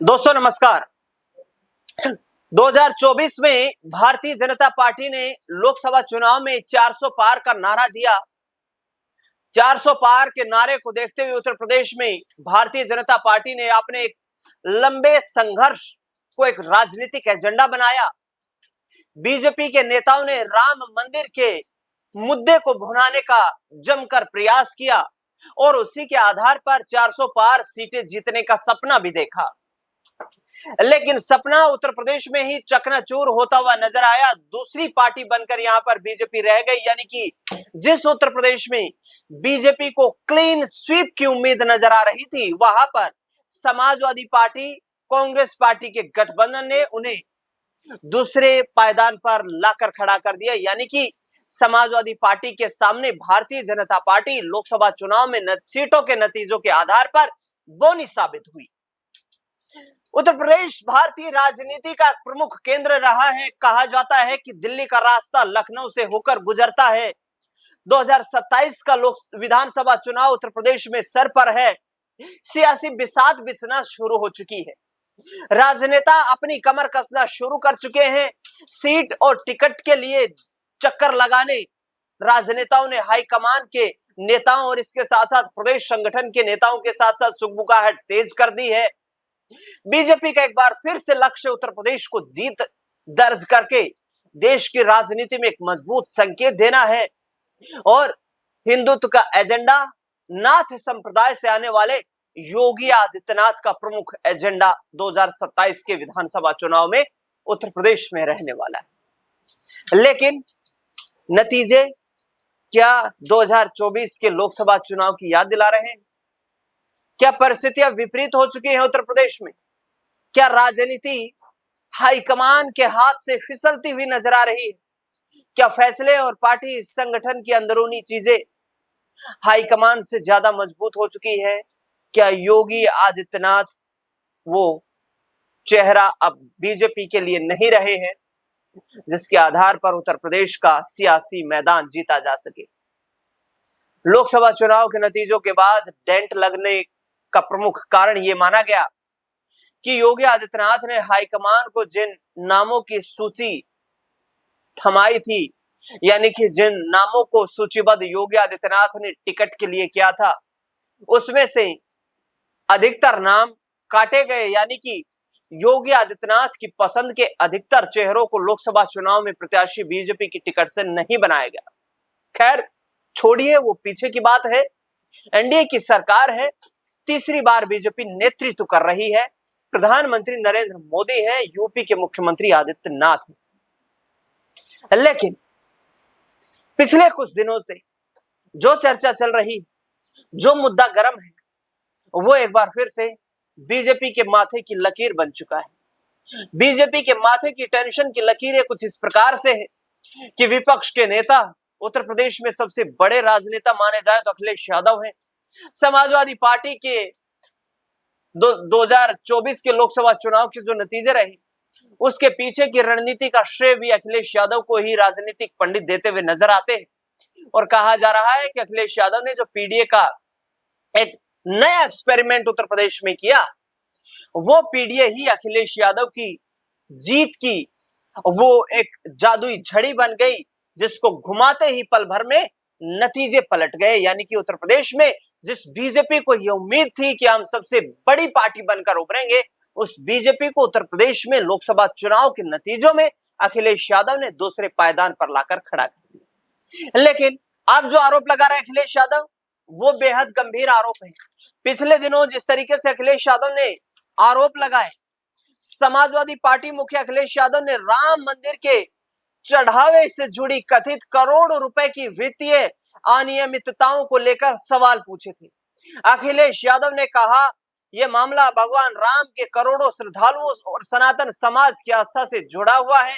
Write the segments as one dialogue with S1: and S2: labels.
S1: दोस्तों नमस्कार। 2024 में भारतीय जनता पार्टी ने लोकसभा चुनाव में 400 पार का नारा दिया। 400 पार के नारे को देखते हुए उत्तर प्रदेश में भारतीय जनता पार्टी ने अपने एक लंबे संघर्ष को एक राजनीतिक एजेंडा बनाया। बीजेपी के नेताओं ने राम मंदिर के मुद्दे को भुनाने का जमकर प्रयास किया और उसी के आधार पर 400 पार सीटें जीतने का सपना भी देखा। लेकिन सपना उत्तर प्रदेश में ही चकनाचूर होता हुआ नजर आया। दूसरी पार्टी बनकर यहां पर बीजेपी रह गई, यानी कि जिस उत्तर प्रदेश में बीजेपी को क्लीन स्वीप की उम्मीद नजर आ रही थी, वहां पर समाजवादी पार्टी कांग्रेस पार्टी के गठबंधन ने उन्हें दूसरे पायदान पर लाकर खड़ा कर दिया। यानी कि समाजवादी पार्टी के सामने भारतीय जनता पार्टी लोकसभा चुनाव में सीटों के नतीजों के आधार पर बोनी साबित हुई। उत्तर प्रदेश भारतीय राजनीति का प्रमुख केंद्र रहा है। कहा जाता है कि दिल्ली का रास्ता लखनऊ से होकर गुजरता है। 2027 का विधानसभा चुनाव उत्तर प्रदेश में सर पर है। सियासी बिसात बिसना शुरू हो चुकी है। राजनेता अपनी कमर कसना शुरू कर चुके हैं। सीट और टिकट के लिए चक्कर लगाने राजनेताओं ने हाईकमान के नेताओं और इसके साथ साथ प्रदेश संगठन के नेताओं के साथ साथ सुगबुगाहट तेज कर दी है। बीजेपी का एक बार फिर से लक्ष्य उत्तर प्रदेश को जीत दर्ज करके देश की राजनीति में एक मजबूत संकेत देना है और हिंदुत्व का एजेंडा नाथ संप्रदाय से आने वाले योगी आदित्यनाथ का प्रमुख एजेंडा 2027 के विधानसभा चुनाव में उत्तर प्रदेश में रहने वाला है। लेकिन नतीजे क्या 2024 के लोकसभा चुनाव की याद दिला रहे हैं? क्या परिस्थितियां विपरीत हो चुकी हैं उत्तर प्रदेश में? क्या राजनीति हाईकमान के हाथ से फिसलती हुई नजर आ रही है? क्या फैसले और पार्टी संगठन की अंदरूनी चीजें हाईकमान से ज्यादा मजबूत हो चुकी है? क्या योगी आदित्यनाथ वो चेहरा अब बीजेपी के लिए नहीं रहे हैं जिसके आधार पर उत्तर प्रदेश का सियासी मैदान जीता जा सके? लोकसभा चुनाव के नतीजों के बाद डेंट लगने का प्रमुख कारण यह माना गया कि योगी आदित्यनाथ ने हाईकमान को जिन नामों की सूची थमाई थी, यानी कि जिन नामों को सूचीबद्ध योगी आदित्यनाथ ने टिकट के लिए किया था, उसमें से अधिकतर नाम काटे गए। यानी कि योगी आदित्यनाथ की पसंद के अधिकतर चेहरों को लोकसभा चुनाव में प्रत्याशी बीजेपी की टिकट से नहीं बनाया गया। खैर छोड़िए, वो पीछे की बात है। एनडीए की सरकार है, तीसरी बार बीजेपी नेतृत्व कर रही है। प्रधानमंत्री नरेंद्र मोदी हैं, यूपी के मुख्यमंत्री आदित्यनाथ हैं। लेकिन पिछले कुछ दिनों से जो चर्चा चल रही, जो मुद्दा गर्म है, वो एक बार फिर से बीजेपी के माथे की लकीर बन चुका है। बीजेपी के माथे की टेंशन की लकीरें कुछ इस प्रकार से है कि विपक्ष के नेता, उत्तर प्रदेश में सबसे बड़े राजनेता माने जाए तो अखिलेश यादव हैं। समाजवादी पार्टी के 2024 के लोकसभा चुनाव के जो नतीजे रहे, उसके पीछे की रणनीति का श्रेय भी अखिलेश यादव को ही राजनीतिक पंडित देते हुए नजर आते हैं। और कहा जा रहा है कि अखिलेश यादव ने जो पीडीए का एक नया एक्सपेरिमेंट उत्तर प्रदेश में किया, वो पीडीए ही अखिलेश यादव की जीत की वो एक जादुई झड़ी बन गई, जिसको घुमाते ही पल भर में नतीजे पलट गए। यानी कि उत्तर प्रदेश में जिस बीजेपी को यह उम्मीद थी कि हम सबसे बड़ी पार्टी बनकर उभरेंगे, उस बीजेपी को उत्तर प्रदेश में लोकसभा चुनाव के नतीजों में अखिलेश यादव ने दूसरे पायदान पर लाकर खड़ा कर दिया। लेकिन अब जो आरोप लगा रहे अखिलेश यादव, वो बेहद गंभीर आरोप है। पिछले दिनों जिस तरीके से अखिलेश यादव ने आरोप लगाए, समाजवादी पार्टी मुखिया अखिलेश यादव ने राम मंदिर के चढ़ावे से जुड़ी कथित करोड़ों रुपए की वित्तीय अनियमितताओं को लेकर सवाल पूछे थे। अखिलेश यादव ने कहा, यह मामला भगवान राम के करोड़ों श्रद्धालुओं और सनातन समाज की आस्था से जुड़ा हुआ है,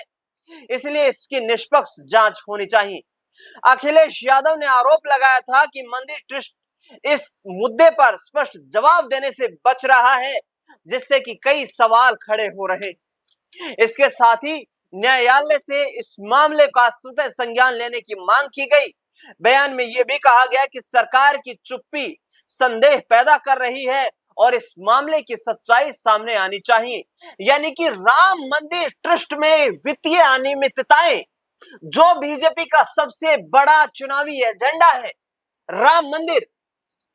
S1: इसलिए इसकी निष्पक्ष जांच होनी चाहिए। अखिलेश यादव ने आरोप लगाया था कि मंदिर ट्रस्ट इस मुद्दे पर स्पष्ट जवाब देने से बच रहा है, जिससे कि कई सवाल खड़े हो रहे। इसके साथ ही न्यायालय से इस मामले का स्वतः संज्ञान लेने की मांग की गई। बयान में यह भी कहा गया कि सरकार की चुप्पी संदेह पैदा कर रही है और इस मामले की सच्चाई सामने आनी चाहिए। यानी कि राम मंदिर ट्रस्ट में वित्तीय अनियमितताएं, जो बीजेपी का सबसे बड़ा चुनावी एजेंडा है, राम मंदिर,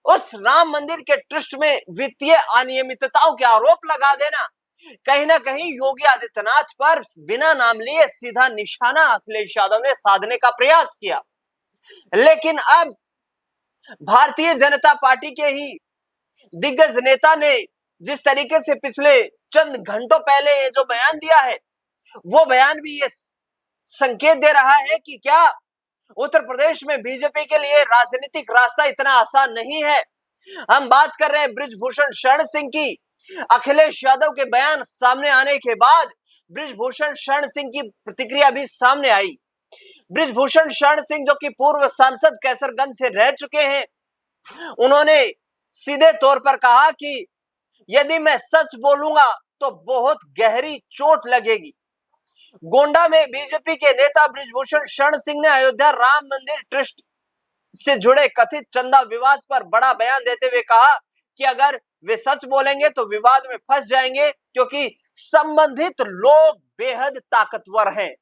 S1: उस राम मंदिर के ट्रस्ट में वित्तीय अनियमितताओं के आरोप लगा देना कहीं ना कहीं योगी आदित्यनाथ पर बिना नाम लिए सीधा निशाना अखिलेश यादव ने साधने का प्रयास किया। लेकिन अब भारतीय जनता पार्टी के ही दिग्गज नेता ने जिस तरीके से पिछले चंद घंटों पहले ये जो बयान दिया है, वो बयान भी ये संकेत दे रहा है कि क्या उत्तर प्रदेश में बीजेपी के लिए राजनीतिक रास्ता इतना आसान नहीं है। हम बात कर रहे हैं बृजभूषण शरण सिंह की। अखिलेश यादव के बयान सामने आने के बाद बृजभूषण शरण सिंह की प्रतिक्रिया भी सामने आई। बृजभूषण शरण सिंह, जो कि पूर्व सांसद कैसरगंज से रह चुके हैं, उन्होंने सीधे तौर पर कहा कि यदि मैं सच बोलूंगा तो बहुत गहरी चोट लगेगी। गोंडा में बीजेपी के नेता बृजभूषण शरण सिंह ने अयोध्या राम मंदिर ट्रस्ट से जुड़े कथित चंदा विवाद पर बड़ा बयान देते हुए कहा कि अगर वे सच बोलेंगे तो विवाद में फंस जाएंगे, क्योंकि संबंधित लोग बेहद ताकतवर हैं।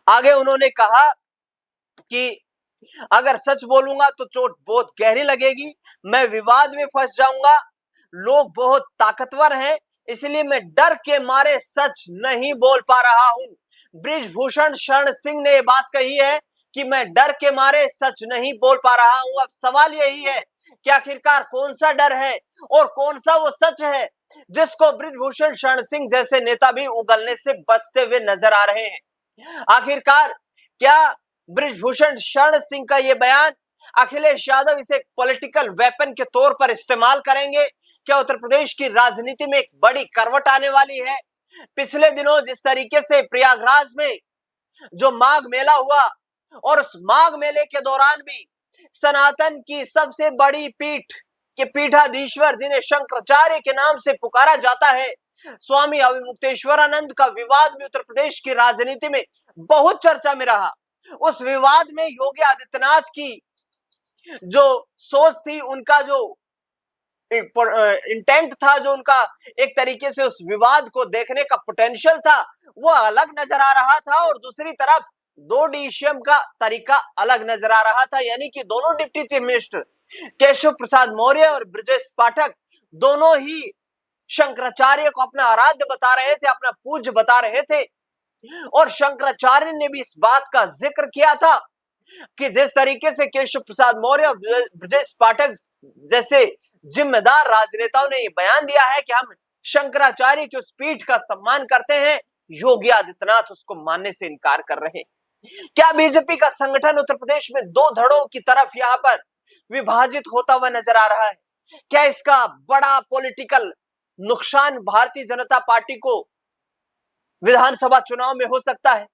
S1: आगे उन्होंने कहा कि अगर सच बोलूंगा तो चोट बहुत गहरी लगेगी, मैं विवाद में फंस जाऊंगा, लोग बहुत ताकतवर हैं, इसलिए मैं डर के मारे सच नहीं बोल पा रहा हूं। बृजभूषण शरण सिंह ने यह बात कही है कि मैं डर के मारे सच नहीं बोल पा रहा हूं। अब सवाल यही है कि आखिरकार कौन सा डर है और कौन सा वो सच है जिसको बृजभूषण शरण सिंह जैसे नेता भी उगलने से बचते हुए नजर आ रहे हैं। आखिरकार क्या बृजभूषण शरण सिंह का यह बयान अखिलेश यादव इसे पॉलिटिकल वेपन के तौर पर इस्तेमाल करेंगे? क्या उत्तर प्रदेश की राजनीति में एक बड़ी करवट आने वाली है? पिछले दिनों जिस तरीके से प्रयागराज में जो माघ मेला हुआ और उस माघ मेले के दौरान भी सनातन की सबसे बड़ी पीठ के पीठाधीश्वर, जिन्हें शंकराचार्य के नाम से पुकारा जाता है, स्वामी अवधूतेश्वरानंद का विवाद भी उत्तर प्रदेश की राजनीति में बहुत चर्चा में रहा। उस विवाद में योगी आदित्यनाथ की जो सोच थी, उनका जो इंटेंट था, जो उनका एक तरीके से उस विवाद को देखने का पोटेंशियल था, वो अलग नजर आ रहा था, और दूसरी तरफ दो डीसीएम का तरीका अलग नजर आ रहा था। यानी कि दोनों deputy chief minister Keshav Prasad Maurya और ब्रजेश पाठक दोनों ही शंकराचार्य को अपना आराध्य बता रहे थे, अपना पूज्य बता रहे थे, और शंकराचार्य ने भी इस बात का जिक्र किया था कि जिस तरीके से केशव प्रसाद मौर्य और ब्रजेश पाठक जैसे जिम्मेदार राजनेताओं ने ये बयान दिया है कि हम शंकराचार्य की उस पीठ का सम्मान करते हैं, योगी आदित्यनाथ उसको मानने से इनकार कर रहे हैं। क्या बीजेपी का संगठन उत्तर प्रदेश में दो धड़ों की तरफ यहां पर विभाजित होता हुआ नजर आ रहा है? क्या इसका बड़ा पॉलिटिकल नुकसान भारतीय जनता पार्टी को विधानसभा चुनाव में हो सकता है?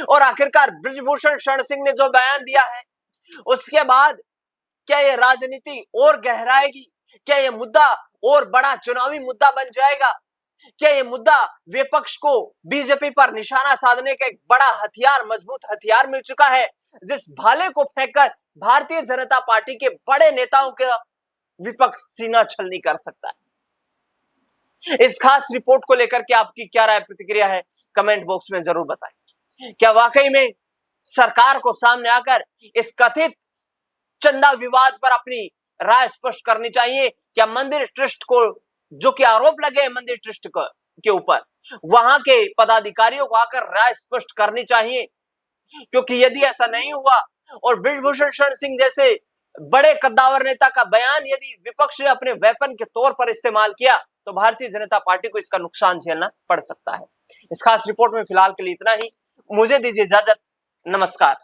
S1: और आखिरकार बृजभूषण शरण सिंह ने जो बयान दिया है, उसके बाद क्या यह राजनीति और गहराएगी? क्या यह मुद्दा और बड़ा चुनावी मुद्दा बन जाएगा? क्या यह मुद्दा विपक्ष को बीजेपी पर निशाना साधने का एक बड़ा हथियार, मजबूत हथियार मिल चुका है, जिस भाले को फेंककर भारतीय जनता पार्टी के बड़े नेताओं का विपक्ष सीना छलनी कर सकता है? इस खास रिपोर्ट को लेकर के आपकी क्या राय, प्रतिक्रिया है, कमेंट बॉक्स में जरूर बताएं। क्या वाकई में सरकार को सामने आकर इस कथित चंदा विवाद पर अपनी राय स्पष्ट करनी चाहिए? क्या मंदिर ट्रस्ट को, जो कि आरोप लगे हैं मंदिर ट्रस्ट के ऊपर, वहां के पदाधिकारियों को आकर राय स्पष्ट करनी चाहिए? क्योंकि यदि ऐसा नहीं हुआ और बृजभूषण शरण सिंह जैसे बड़े कद्दावर नेता का बयान यदि विपक्ष ने अपने वेपन के तौर पर इस्तेमाल किया, तो भारतीय जनता पार्टी को इसका नुकसान झेलना पड़ सकता है। इस खास रिपोर्ट में फिलहाल के लिए इतना ही। मुझे दीजिए इजाजत। नमस्कार।